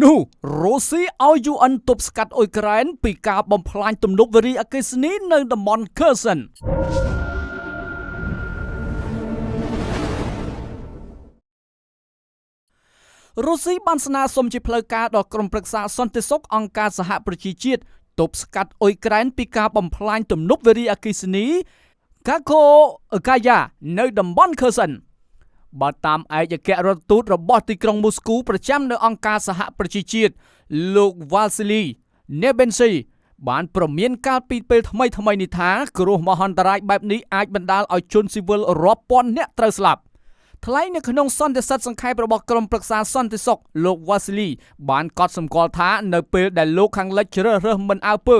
នោះរុស្ស៊ីឲ្យ UN ទប់ស្កាត់អ៊ុយក្រែនពីការបំផ្លាញទំនប់វារីអគ្គិសនីនៅតំបន់ Kherson រុស្ស៊ីបានស្នើសុំជាផ្លូវការដល់ក្រុមប្រឹក្សាសន្តិសុខអង្គការសហប្រជាជាតិទប់ស្កាត់អ៊ុយក្រែនពីការបំផ្លាញទំនប់វារីអគ្គិសនី Kakhovkaya នៅតំបន់ Kherson បើតាមឯកអគ្គរដ្ឋទូតរបស់ទីក្រុងមូស្គូប្រចាំនៅអង្គការសហប្រជាជាតិលោក Vasily Nebensky បានប្រមានកាលពីពេលថ្មីនេះថាគ្រោះមហន្តរាយបែបនេះអាចបណ្ដាលឲ្យជនស៊ីវិលរាប់ពាន់នាក់ត្រូវស្លាប់ថ្លែងនៅក្នុងសន្និសីទសង្ខេបរបស់ក្រុមប្រឹក្សាសន្តិសុខលោក Vasily បានកត់សម្គាល់ថានៅពេលដែលលោកខាងលិចជ្រើសរើសមិនអើពើ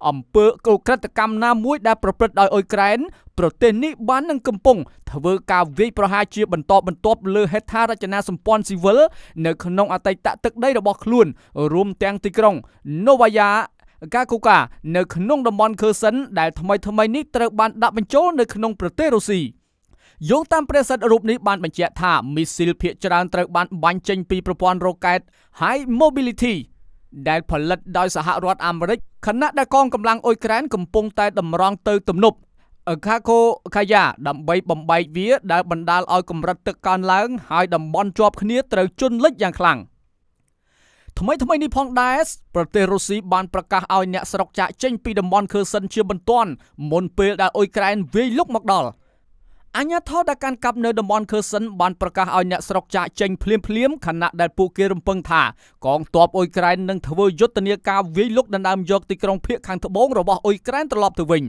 អំពើក្រិតកម្មណាមួយដែលប្រព្រឹត្តដោយអ៊ុយក្រែនប្រទេសនេះបាននឹងកំពុងធ្វើការវាយប្រហារជាបន្តបន្ទាប់លើហេដ្ឋារចនាសម្ព័ន្ធស៊ីវិលនៅក្នុងអតីតទឹកដីរបស់ខ្លួនរួមទាំងទីក្រុង Novaya Kakhovka នៅក្នុងតំបន់ Kherson ដែលថ្មីនេះត្រូវបានដាក់បញ្ចូលនៅក្នុងប្រទេសរុស្ស៊ីយោងតាមព្រះសិទ្ធិរូបនេះបានបញ្ជាក់ថាមីស៊ីលភាគច្រើនត្រូវបានបាញ់ចេញពីប្រព័ន្ធរ៉ុកែត High Mobility ដែលផលិតដោយសហរដ្ឋអាមេរិកខណៈដែលកងកម្លាំងអ៊ុយក្រែនកំពុងតែតម្រង់ទៅទំនប់ Kakhovkaya ដើម្បីបំបែកវាដែលបណ្ដាលឲ្យកម្រិតទឹកកើនឡើងហើយតំបន់ជាប់គ្នាត្រូវជន់លិចយ៉ាងខ្លាំងថ្មីនេះផងដែរប្រទេសរុស្ស៊ីបានប្រកាសឲ្យអ្នកស្រុកចាកចេញពីតំបន់ Kherson ជាបន្ទាន់មុនពេលដែលអ៊ុយក្រែនវាយលុកមកដល់អាជ្ញាធរដែលកាន់កាប់នៅតំបន់ Kherson បានប្រកាសឲ្យអ្នកស្រុកចាកចេញភ្លាមខណៈដែលពួកគេរំពឹងថាកងទ័ពអ៊ុយក្រែននឹងធ្វើយុទ្ធនាការវាយលុកដណ្ដើមយកទីក្រុងភាគខាងត្បូងរបស់អ៊ុយក្រែនត្រឡប់ទៅវិញ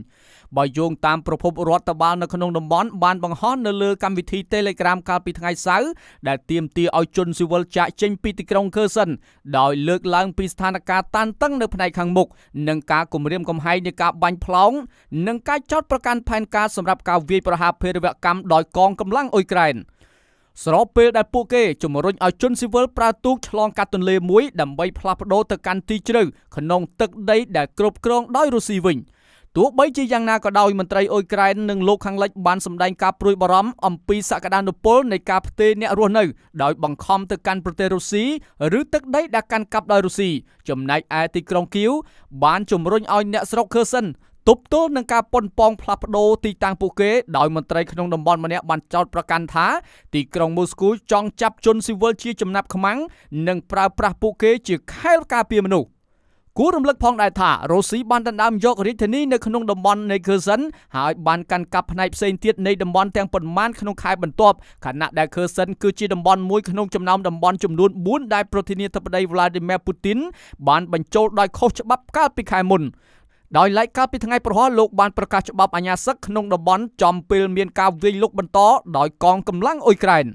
បើយោងតាមប្រភពរដ្ឋបាលនៅក្នុងតំបន់បានបង្ហោះនៅលើកម្មវិធី Telegram កាលពីថ្ងៃសៅរ៍ដែលទាមទារឲ្យជនស៊ីវិលចាកចេញពីទីក្រុង Kherson ដោយលើកឡើងពីស្ថានភាពតានតឹងនៅផ្នែកខាងមុខនិងការគំរាមកំហែងនៃការបាញ់ផ្លោងនិងការចោទប្រកាន់ផែនការសម្រាប់ការវាយប្រហារភេរវកម្មដោយកងកម្លាំងអ៊ុយក្រែនស្របពេលដែលពួកគេជំរុញឲ្យជនស៊ីវិលប្រើទូកឆ្លងកាត់ទន្លេមួយដើម្បីផ្លាស់ប្ដូរទៅកាន់ទីជ្រៅក្នុងទឹកដីដែលគ្រប់គ្រងដោយរុស្ស៊ីវិញទោះបីជាយ៉ាងណាក៏ដោយមន្ត្រីអ៊ុយក្រែននិងលោកខាងលិចបានសម្ដែងការព្រួយបារម្ភអំពីសក្តានុពលនៃការផ្ទេរអ្នករស់នៅដោយបង្ខំទៅកាន់ប្រទេសរុស្ស៊ីឬទឹកដីដែលកាន់កាប់ដោយរុស្ស៊ីចំណែកឯទីក្រុងគៀវបានជំរុញឲ្យអ្នកស្រុក Kherson ទប់ទល់នឹងការប៉ុនប៉ងផ្លាស់ប្ដូរទីតាំងពួកគេដោយមន្ត្រីក្នុងតំបន់ម្នាក់បានចោទប្រកាន់ថាទីក្រុងមូស្គូចង់ចាប់ជនស៊ីវិលជាចំណាប់ខ្មាំងនិងប្រើប្រាស់ពួកគេជាខែលការពារមនុស្សគួររំលឹកផងដែរថារុស្ស៊ីបានដណ្ដើមយករាជធានីនៅក្នុងតំបន់នៃ Kherson ហើយបានកាន់កាប់ផ្នែកផ្សេងទៀតនៃតំបន់ទាំងប៉ុន្មានក្នុងខែបន្ទាប់ខណៈដែល Kherson គឺជាតំបន់មួយក្នុងចំណោមតំបន់ចំនួន4ដែលប្រធានាធិបតី Vladimir Putin បានបញ្ចូលដោយខុសច្បាប់កាលពីខែមុនដោយឡែកកាលពីថ្ងៃប្រហោះលោកបានប្រកាសច្បាប់អាញាសឹកក្នុងតំបន់ចំពេលមានការវាយលុកបន្តដោយកងកម្លាំងអ៊ុយក្រែន